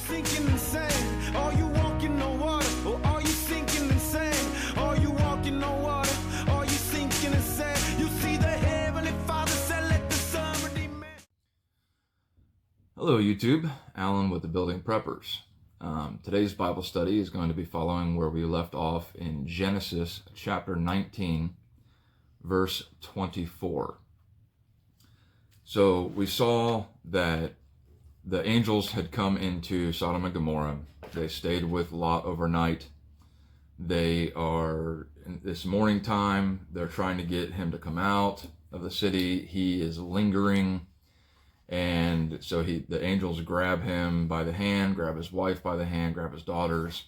sinking in sand? Are you walking on water, or are you sinking in sand? Are you walking on water, are you sinking in sand? You see the Heavenly Father said, let the sun redeem man. Hello YouTube, Alan with the Building Preppers. Today's Bible study is going to be following where we left off in Genesis chapter 19, verse 24. So we saw that the angels had come into Sodom and Gomorrah. They stayed with Lot overnight. They are, in this morning time, they're trying to get him to come out of the city. He is lingering. And so the angels grab him by the hand, grab his wife by the hand, grab his daughters,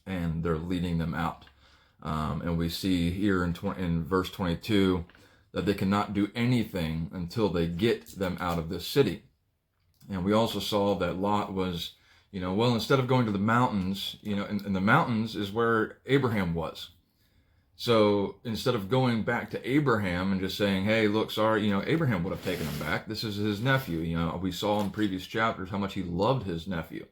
and they're leading them out. And we see here in verse 22 that they cannot do anything until they get them out of this city. And we also saw that Lot was, well, instead of going to the mountains, and the mountains is where Abraham was. So instead of going back to Abraham and just saying, hey, look, sorry, Abraham would have taken him back. This is his nephew. We saw in previous chapters how much he loved his nephew.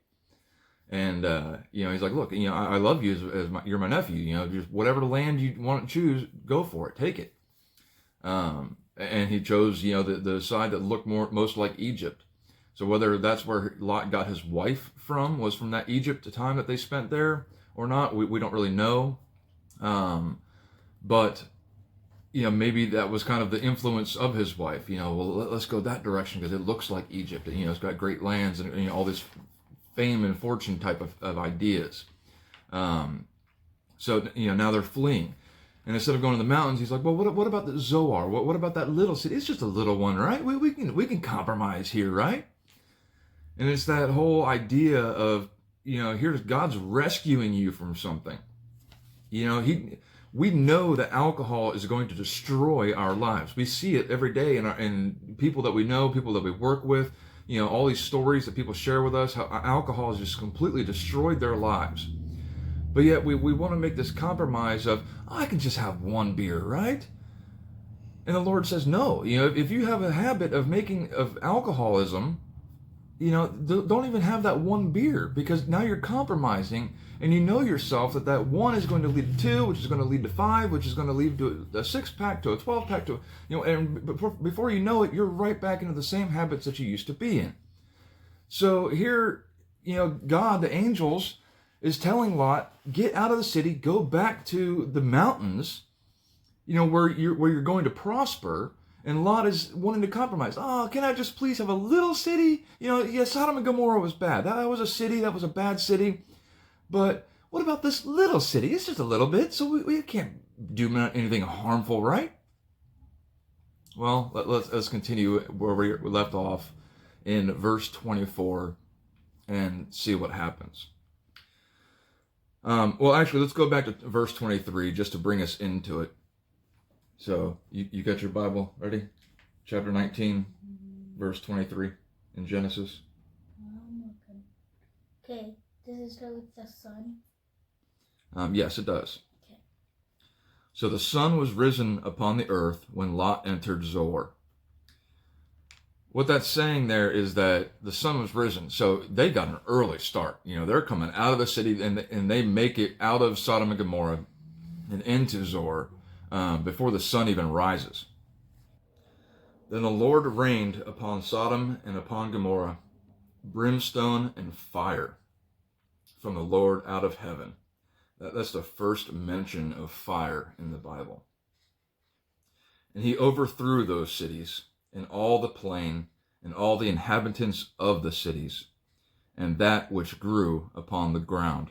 And, he's like, look, I love you you're my nephew. Just whatever land you want to choose, go for it. Take it. And he chose, the side that looked most like Egypt. So whether that's where Lot got his wife from, was from that Egypt, the time that they spent there or not, we don't really know. But, maybe that was kind of the influence of his wife. Well, let's go that direction because it looks like Egypt. And, it's got great lands and, all this fame and fortune type of ideas. So, now they're fleeing. And instead of going to the mountains, he's like, well, what about the Zoar? What about that little city? It's just a little one, right? We can compromise here, right? And it's that whole idea of, here's God's rescuing you from something. We know that alcohol is going to destroy our lives. We see it every day in people that we know, people that we work with, all these stories that people share with us, how alcohol has just completely destroyed their lives. But yet we want to make this compromise of, I can just have one beer, right? And the Lord says, no. If you have a habit of alcoholism, don't even have that one beer, because now you're compromising, and you know yourself that one is going to lead to 2, which is going to lead to 5, which is going to lead to a 6-pack, to a 12-pack, and before you know it, you're right back into the same habits that you used to be in. So here, God, the angels, is telling Lot, get out of the city, go back to the mountains, where you're going to prosper. And Lot is wanting to compromise. Oh, can I just please have a little city? Sodom and Gomorrah was bad. That was a city. That was a bad city. But what about this little city? It's just a little bit, so we can't do anything harmful, right? Well, let's continue where we left off in verse 24 and see what happens. Actually, let's go back to verse 23 just to bring us into it. So, you got your Bible ready? Chapter 19, verse 23 in Genesis. Okay, does it start with the sun? Yes, it does. Okay. So the sun was risen upon the earth when Lot entered Zoar. What that's saying there is that the sun was risen. So they got an early start. They're coming out of the city and they make it out of Sodom and Gomorrah and into Zoar. Before the sun even rises. Then the Lord rained upon Sodom and upon Gomorrah brimstone and fire from the Lord out of heaven. That's the first mention of fire in the Bible. And he overthrew those cities and all the plain and all the inhabitants of the cities and that which grew upon the ground.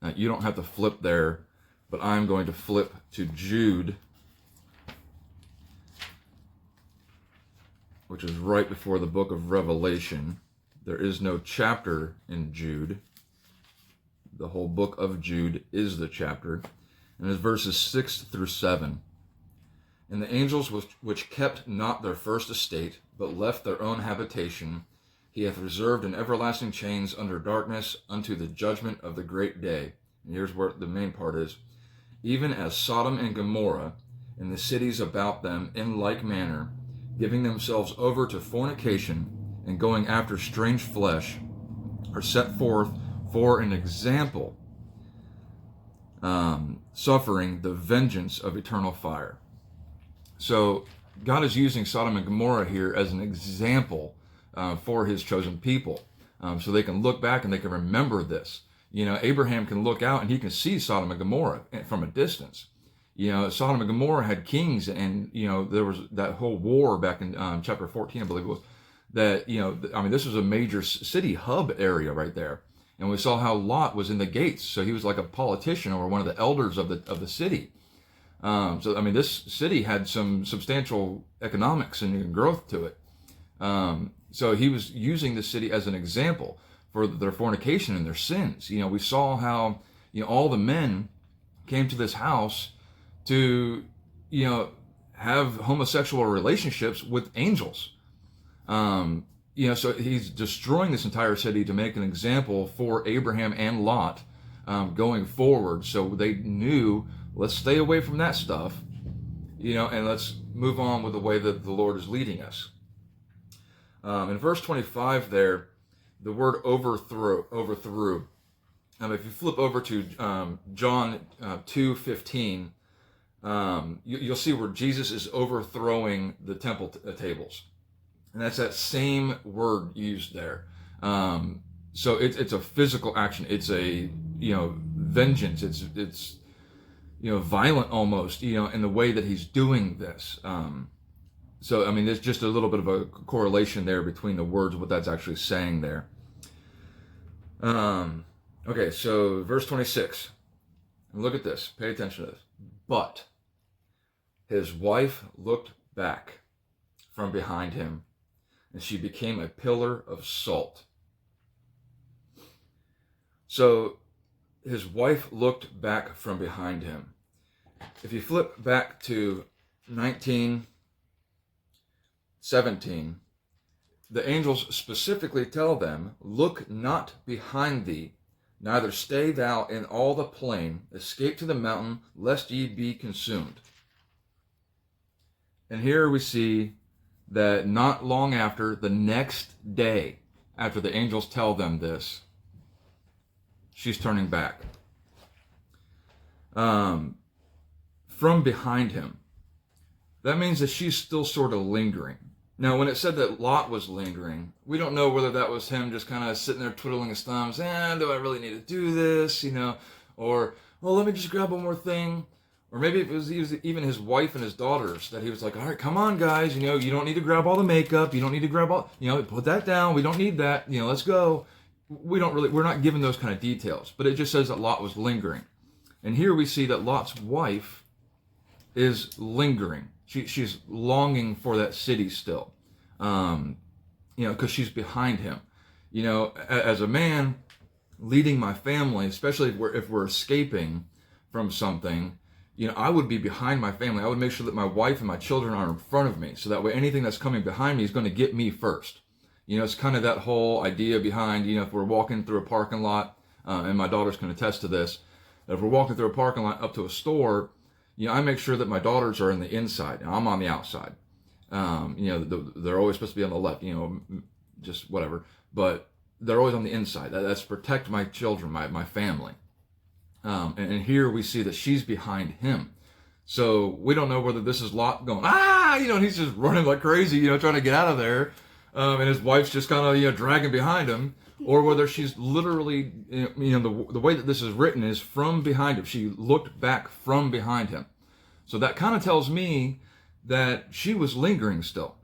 Now, you don't have to flip there, but I'm going to flip to Jude, which is right before the book of Revelation. There is no chapter in Jude. The whole book of Jude is the chapter. And it's verses 6 through 7. And the angels which kept not their first estate, but left their own habitation, he hath reserved in everlasting chains under darkness unto the judgment of the great day. And here's where the main part is. Even as Sodom and Gomorrah and the cities about them in like manner, giving themselves over to fornication and going after strange flesh, are set forth for an example, suffering the vengeance of eternal fire. So God is using Sodom and Gomorrah here as an example for his chosen people, so they can look back and they can remember this. Abraham can look out and he can see Sodom and Gomorrah from a distance. Sodom and Gomorrah had kings, and there was that whole war back in chapter 14, I believe it was, that this was a major city hub area right there, and we saw how Lot was in the gates, so he was like a politician or one of the elders of the city. This city had some substantial economics and growth to it. So he was using the city as an example for their fornication and their sins. We saw how all the men came to this house to have homosexual relationships with angels. So he's destroying this entire city to make an example for Abraham and Lot going forward. So they knew, let's stay away from that stuff, and let's move on with the way that the Lord is leading us. In verse 25 there, the word overthrew. If you flip over to John 2:15, you'll see where Jesus is overthrowing the temple tables. And that's that same word used there. So it's a physical action. It's a, vengeance. It's violent almost, in the way that he's doing this. There's just a little bit of a correlation there between the words, what that's actually saying there. Okay, so verse 26. Look at this. Pay attention to this. But his wife looked back from behind him, and she became a pillar of salt. So his wife looked back from behind him. If you flip back to 19:17, the angels specifically tell them, look not behind thee, neither stay thou in all the plain, escape to the mountain, lest ye be consumed. And here we see that not long after, the next day, after the angels tell them this, she's turning back. From behind him. That means that she's still sort of lingering. Now, when it said that Lot was lingering, we don't know whether that was him just kind of sitting there twiddling his thumbs, do I really need to do this, or, well, let me just grab one more thing. Or maybe it was even his wife and his daughters that he was like, all right, come on, guys, you don't need to grab all the makeup, you don't need to grab all, put that down, we don't need that, let's go. We're not given those kind of details, but it just says that Lot was lingering. And here we see that Lot's wife is lingering. She's longing for that city still, because she's behind him. As a man leading my family, especially if we're escaping from something, I would be behind my family. I would make sure that my wife and my children are in front of me, so that way anything that's coming behind me is going to get me first. It's kind of that whole idea behind, if we're walking through a parking lot, and my daughters can attest to this, if we're walking through a parking lot up to a store, I make sure that my daughters are in the inside and I'm on the outside. They're always supposed to be on the left, just whatever, but they're always on the inside. That's to protect my children, my family. And here we see that she's behind him. So we don't know whether this is Lot going, and he's just running like crazy, trying to get out of there. And his wife's just kind of, dragging behind him, or whether she's literally, the way that this is written is from behind him. She looked back from behind him. So that kind of tells me that she was lingering still.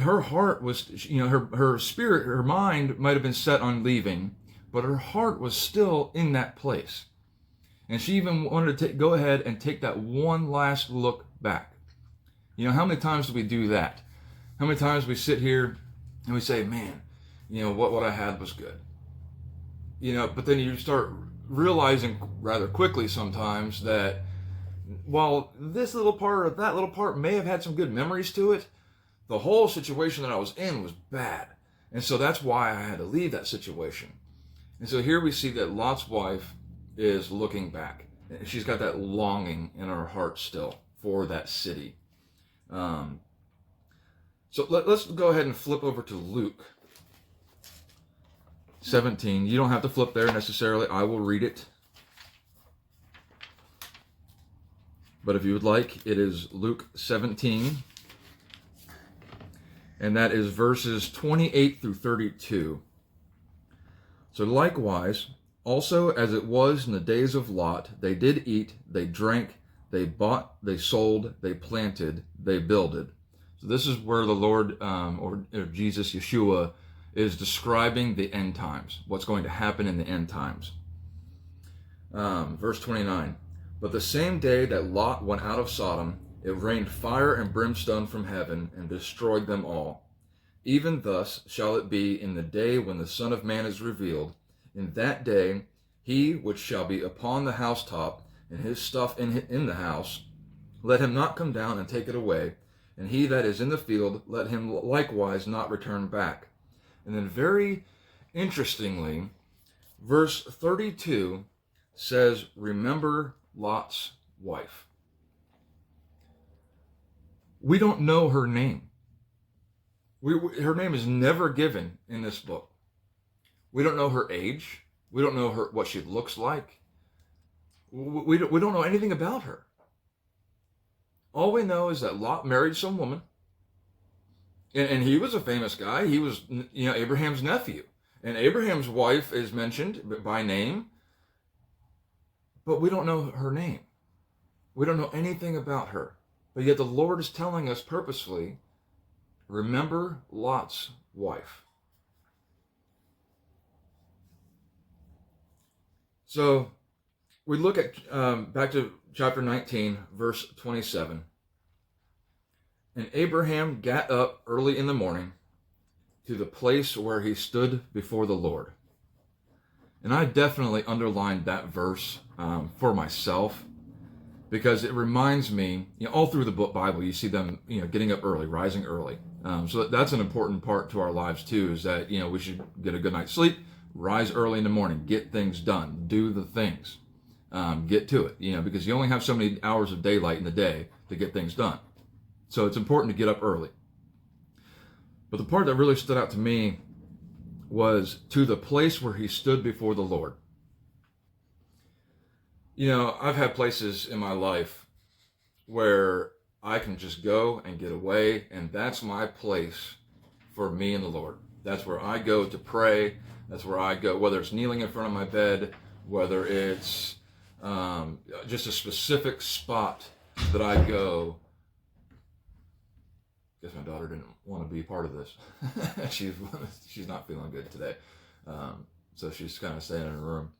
Her heart was, her spirit, her mind might have been set on leaving, but her heart was still in that place. And she even wanted to go ahead and take that one last look back. How many times do we do that? How many times we sit here and we say, man, what I had was good. But then you start realizing rather quickly sometimes that while this little part or that little part may have had some good memories to it, the whole situation that I was in was bad. And so that's why I had to leave that situation. And so here we see that Lot's wife is looking back. She's got that longing in her heart still for that city. So let's go ahead and flip over to Luke 17. You don't have to flip there necessarily. I will read it. But if you would like, it is Luke 17. And that is verses 28 through 32. So likewise, also as it was in the days of Lot, they did eat, they drank, they bought, they sold, they planted, they builded. So this is where the Lord, or Jesus, Yeshua, is describing the end times, what's going to happen in the end times. Verse 29. But the same day that Lot went out of Sodom, it rained fire and brimstone from heaven and destroyed them all. Even thus shall it be in the day when the Son of Man is revealed. In that day, he which shall be upon the housetop and his stuff in the house, let him not come down and take it away. And he that is in the field, let him likewise not return back. And then very interestingly, verse 32 says, remember Lot's wife. We don't know her name. Her name is never given in this book. We don't know her age. We don't know what she looks like. We don't know anything about her. All we know is that Lot married some woman. And he was a famous guy. He was, Abraham's nephew. And Abraham's wife is mentioned by name. But we don't know her name. We don't know anything about her. But yet the Lord is telling us purposefully, remember Lot's wife. So we look at, back to chapter 19, verse 27. And Abraham got up early in the morning to the place where he stood before the Lord. And I definitely underlined that verse for myself, because it reminds me, all through the Bible, you see them, getting up early, rising early. So that's an important part to our lives too, is that, we should get a good night's sleep, rise early in the morning, get things done, do the things, get to it, because you only have so many hours of daylight in the day to get things done. So it's important to get up early. But the part that really stood out to me was to the place where he stood before the Lord. I've had places in my life where I can just go and get away, and that's my place for me and the Lord. That's where I go to pray. That's where I go, whether it's kneeling in front of my bed, whether it's just a specific spot that I go. I guess my daughter didn't want to be part of this. She's not feeling good today. So she's kind of staying in her room.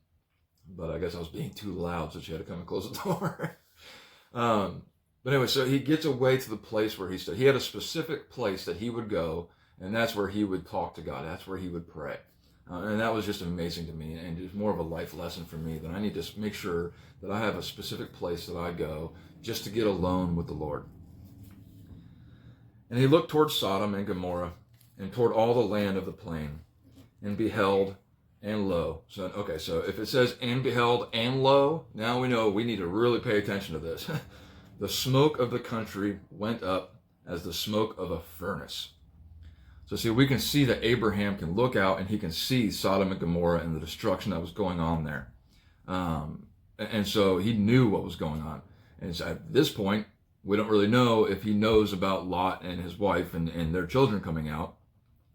But I guess I was being too loud, so she had to come and close the door. But anyway, so he gets away to the place where he stood. He had a specific place that he would go, and that's where he would talk to God. That's where he would pray. And that was just amazing to me, and it's more of a life lesson for me, that I need to make sure that I have a specific place that I go just to get alone with the Lord. And he looked toward Sodom and Gomorrah, and toward all the land of the plain, and beheld, and lo. So if it says, and beheld, and lo, now we know we need to really pay attention to this. The smoke of the country went up as the smoke of a furnace. So see, we can see that Abraham can look out and he can see Sodom and Gomorrah and the destruction that was going on there. And so he knew what was going on. And so at this point, we don't really know if he knows about Lot and his wife and their children coming out.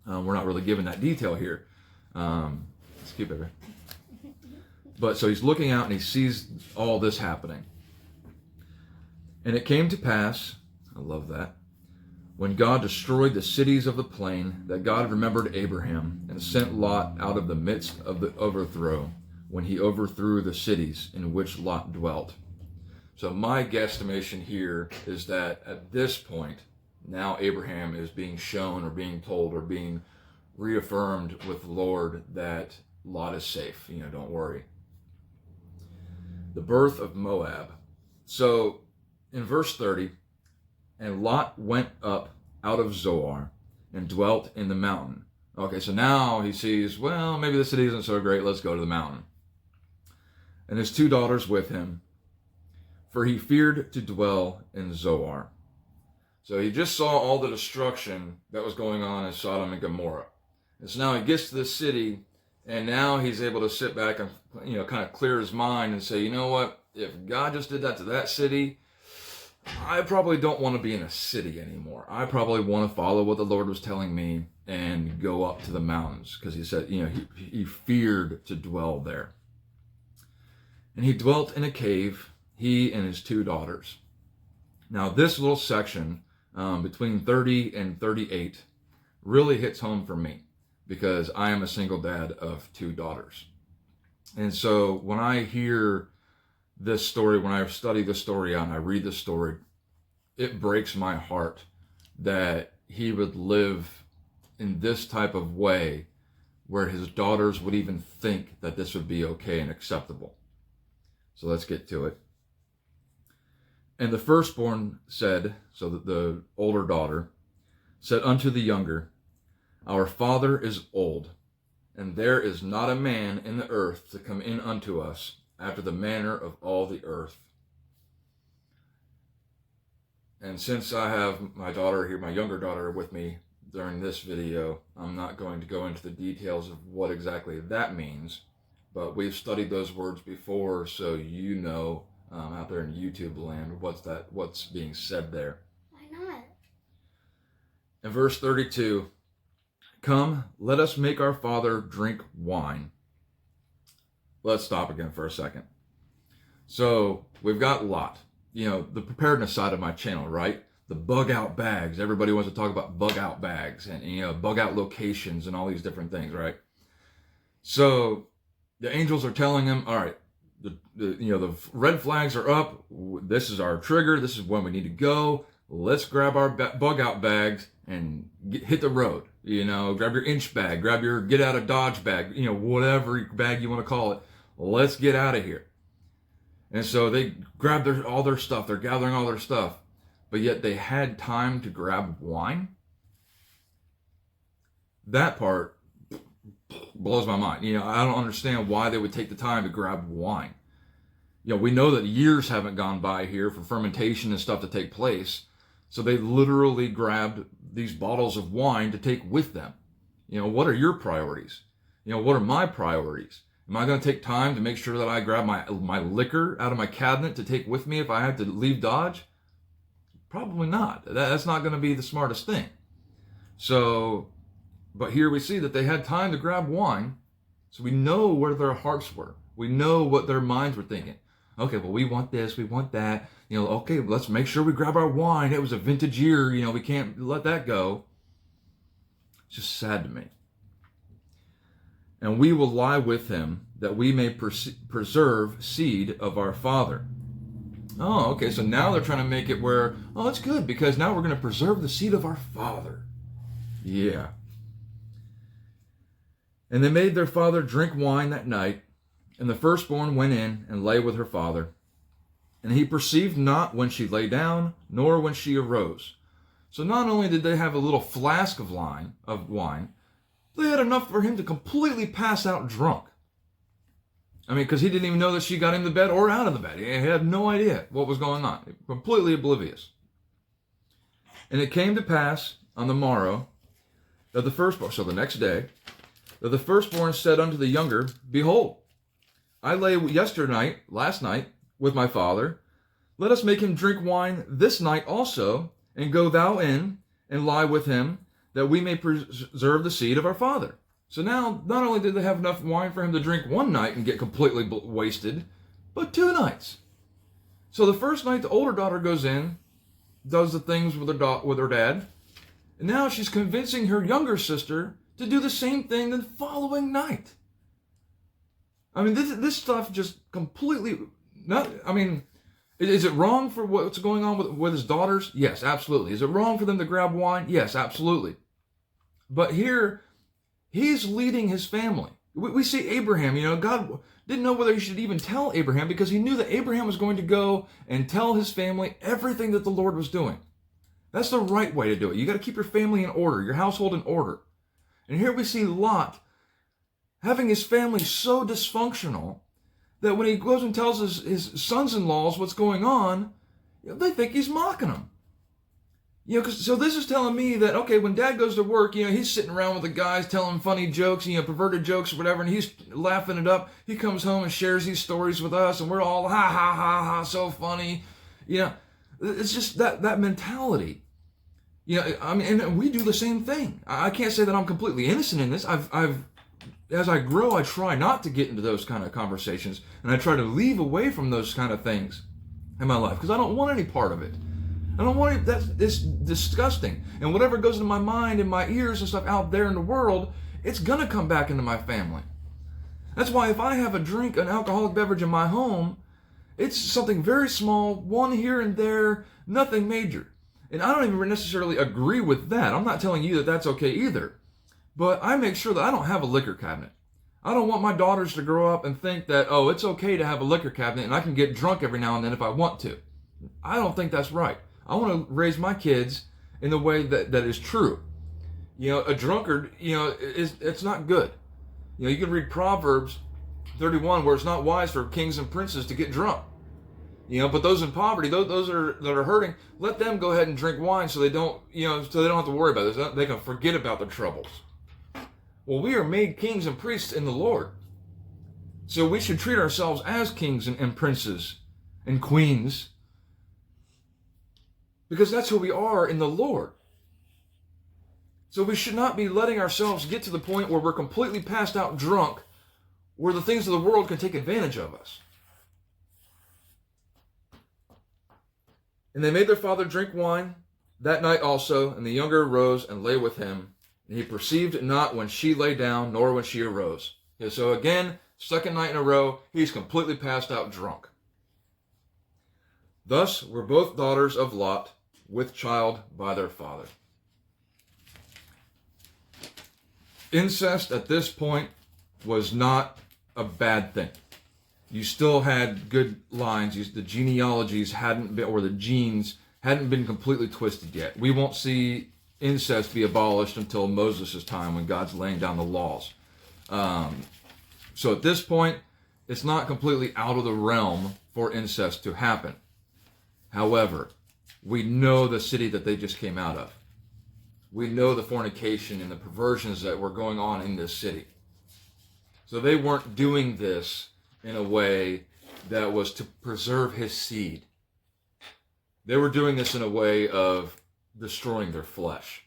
We're not really given that detail here. Let's keep it right. But so he's looking out and he sees all this happening. And it came to pass, I love that, when God destroyed the cities of the plain, that God remembered Abraham and sent Lot out of the midst of the overthrow, when he overthrew the cities in which Lot dwelt. So my guesstimation here is that at this point, now Abraham is being shown or being told or being reaffirmed with the Lord that Lot is safe. Don't worry. The birth of Moab. So in verse 30, and Lot went up out of Zoar and dwelt in the mountain. Okay, so now he sees, well, maybe the city isn't so great. Let's go to the mountain. And his 2 daughters with him, for he feared to dwell in Zoar. So he just saw all the destruction that was going on in Sodom and Gomorrah. And so now he gets to this city, And now he's able to sit back and, kind of clear his mind and say, you know what? If God just did that to that city, I probably don't want to be in a city anymore. I probably want to follow what the Lord was telling me and go up to the mountains, because he said, he feared to dwell there. And he dwelt in a cave, he and his 2 daughters. Now this little section between 30 and 38 really hits home for me, because I am a single dad of 2 daughters. And so when I hear this story, when I study this story out and I read this story, it breaks my heart that he would live in this type of way where his daughters would even think that this would be okay and acceptable. So let's get to it. And the firstborn said, so that the older daughter said unto the younger, Our father is old, and there is not a man in the earth to come in unto us after the manner of all the earth. And since I have my daughter here, my younger daughter, with me during this video, I'm not going to go into the details of what exactly that means, but we've studied those words before, so you know out there in YouTube land what's being said there. Why not? In verse 32, Come, let us make our father drink wine. Let's stop again for a second. So we've got Lot, the preparedness side of my channel, right? The bug out bags. Everybody wants to talk about bug out bags and, bug out locations and all these different things, right? So the angels are telling him, all right, the red flags are up. This is our trigger. This is when we need to go. Let's grab our bug out bags and hit the road. Grab your inch bag, grab your get out of Dodge bag, whatever bag you want to call it. Let's get out of here. And so they grab all their stuff. They're gathering all their stuff, but yet they had time to grab wine. That part blows my mind. I don't understand why they would take the time to grab wine. We know that years haven't gone by here for fermentation and stuff to take place. So they literally grabbed these bottles of wine to take with them. What are your priorities? What are my priorities? Am I going to take time to make sure that I grab my liquor out of my cabinet to take with me if I have to leave Dodge? Probably not. That's not going to be the smartest thing. So, but here we see that they had time to grab wine. So we know where their hearts were. We know what their minds were thinking. Okay, well, we want this, we want that. Okay, let's make sure we grab our wine. It was a vintage year. We can't let that go. It's just sad to me. And we will lie with him that we may preserve seed of our father. Oh, okay, so now they're trying to make it where, it's good because now we're going to preserve the seed of our father. Yeah. And they made their father drink wine that night, and the firstborn went in and lay with her father. And he perceived not when she lay down, nor when she arose. So not only did they have a little flask of wine, they had enough for him to completely pass out drunk. Because he didn't even know that she got into bed or out of the bed. He had no idea what was going on. Completely oblivious. And it came to pass on the morrow that the firstborn, so the next day, that the firstborn said unto the younger, Behold, I lay last night, with my father. Let us make him drink wine this night also, and go thou in and lie with him, that we may preserve the seed of our father. So now, not only did they have enough wine for him to drink one night and get completely wasted, but 2 nights. So the first night, the older daughter goes in, does the things with her dad, and now she's convincing her younger sister to do the same thing the following night. This stuff just completely... is it wrong for what's going on with his daughters? Yes, absolutely. Is it wrong for them to grab wine? Yes, absolutely. But here, he's leading his family. We see Abraham, God didn't know whether he should even tell Abraham because he knew that Abraham was going to go and tell his family everything that the Lord was doing. That's the right way to do it. You got to keep your family in order, your household in order. And here we see Lot having his family so dysfunctional that when he goes and tells his sons-in-laws what's going on, they think he's mocking them. So this is telling me that, okay, when dad goes to work, he's sitting around with the guys telling funny jokes, perverted jokes or whatever, and he's laughing it up. He comes home and shares these stories with us, and we're all, ha, ha, ha, ha, so funny. It's just that mentality. And we do the same thing. I can't say that I'm completely innocent in this. As I grow, I try not to get into those kind of conversations, and I try to leave away from those kind of things in my life, because I don't want any part of it. I don't want it. It's disgusting. And whatever goes into my mind and my ears and stuff out there in the world, it's going to come back into my family. That's why if I have an alcoholic beverage in my home, it's something very small, one here and there, nothing major. And I don't even necessarily agree with that. I'm not telling you that that's okay either. But I make sure that I don't have a liquor cabinet. I don't want my daughters to grow up and think that, oh, it's okay to have a liquor cabinet and I can get drunk every now and then if I want to. I don't think that's right. I want to raise my kids in the way that is true. A drunkard, it's not good. You can read Proverbs 31 where it's not wise for kings and princes to get drunk. But those in poverty, those that are hurting, let them go ahead and drink wine so they don't have to worry about this. They can forget about the troubles. Well, we are made kings and priests in the Lord. So we should treat ourselves as kings and princes and queens, because that's who we are in the Lord. So we should not be letting ourselves get to the point where we're completely passed out drunk, where the things of the world can take advantage of us. And they made their father drink wine that night also, and the younger arose and lay with him. And he perceived not when she lay down, nor when she arose. So again, second night in a row, he's completely passed out drunk. Thus were both daughters of Lot with child by their father. Incest at this point was not a bad thing. You still had good lines. The genealogies hadn't been, or the genes hadn't been completely twisted yet. We won't see incest be abolished until Moses' time, when God's laying down the laws. So at this point, it's not completely out of the realm for incest to happen. However, we know the city that they just came out of. We know the fornication and the perversions that were going on in this city. So they weren't doing this in a way that was to preserve his seed. They were doing this in a way of destroying their flesh,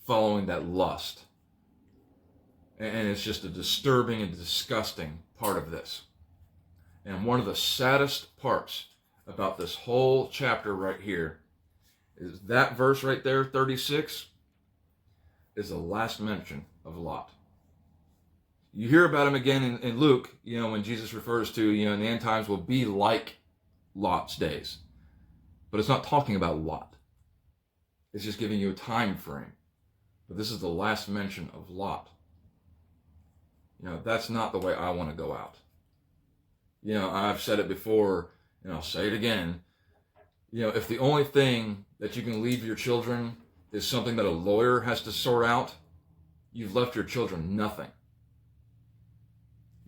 following that lust. And it's just a disturbing and disgusting part of this. And one of the saddest parts about this whole chapter right here is that verse right there, 36, is the last mention of Lot. You hear about him again in Luke, when Jesus refers to, in the end times will be like Lot's days. But it's not talking about Lot. It's just giving you a time frame. But this is the last mention of Lot. That's not the way I want to go out. I've said it before, and I'll say it again. If the only thing that you can leave your children is something that a lawyer has to sort out, you've left your children nothing.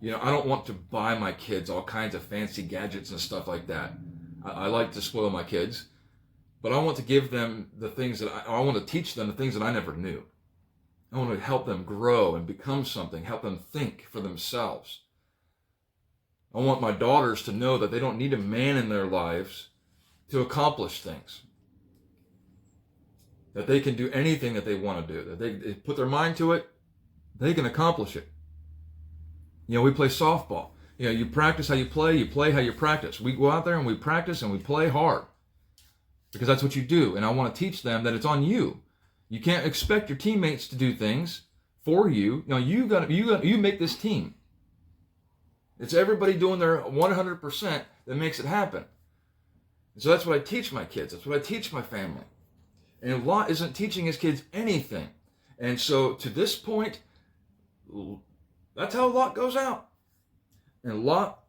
I don't want to buy my kids all kinds of fancy gadgets and stuff like that. I like to spoil my kids, but I want to give them the things that I want to teach them the things that I never knew. I want to help them grow and become something, help them think for themselves. I want my daughters to know that they don't need a man in their lives to accomplish things. That they can do anything that they want to do. That they put their mind to it, they can accomplish it. We play softball. You practice how you play how you practice. We go out there and we practice and we play hard. Because that's what you do. And I want to teach them that it's on you. You can't expect your teammates to do things for you. You make this team. It's everybody doing their 100% that makes it happen. And so that's what I teach my kids. That's what I teach my family. And Lot isn't teaching his kids anything. And so to this point, that's how Lot goes out. And Lot,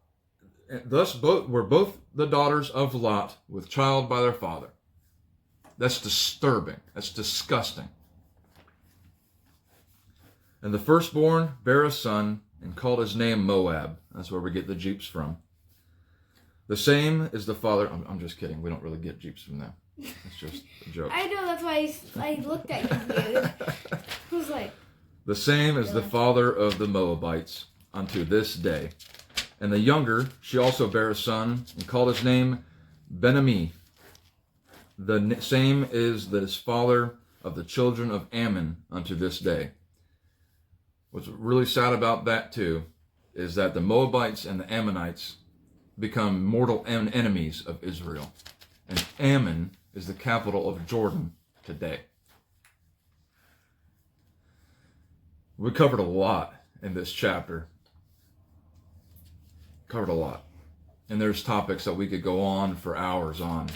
thus were both the daughters of Lot with child by their father. That's disturbing. That's disgusting. And the firstborn bare a son and called his name Moab. That's where we get the Jeeps from. The same is the father. I'm just kidding. We don't really get Jeeps from them. It's just a joke. I know, that's why I looked at you weird. I was like... The same is the father of the Moabites unto this day. And the younger, she also bare a son, and called his name Ben-Ami. The same is the father of the children of Ammon unto this day. What's really sad about that too is that the Moabites and the Ammonites become mortal enemies of Israel. And Ammon is the capital of Jordan today. We covered a lot in this chapter. Covered a lot. And there's topics that we could go on for hours on.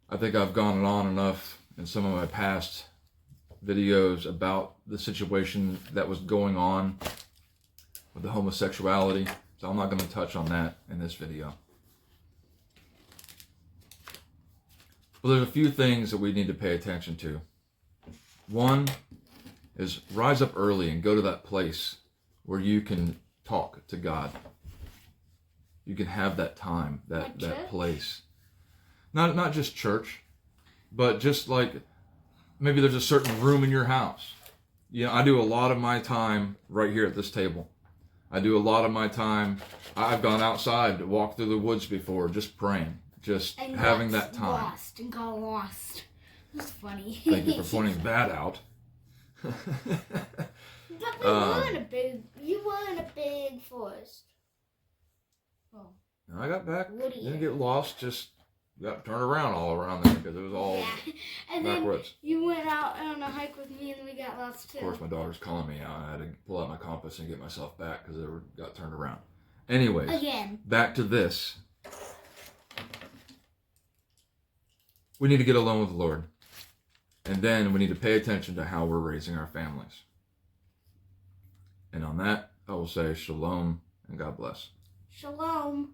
I think I've gone on enough in some of my past videos about the situation that was going on with the homosexuality. So I'm not going to touch on that in this video. But there's a few things that we need to pay attention to. One is rise up early and go to that place where you can talk to God. You can have that time, that place. Not just church, but just like maybe there's a certain room in your house. You know, I do a lot of my time right here at this table. I do a lot of my time. I've gone outside to walk through the woods before, just praying, just having that time. Got lost. It was funny. Thank you for pointing that out. But you were in a big forest. Oh. I got back. Woody. Didn't get lost. Just got turned around all around there because it was all And backwards. Then you went out on a hike with me and we got lost too. Of course, my daughter's calling me out. I had to pull out my compass and get myself back because got turned around. Anyways, Again. Back to this. We need to get alone with the Lord. And then we need to pay attention to how we're raising our families. And on that, I will say shalom and God bless. Shalom.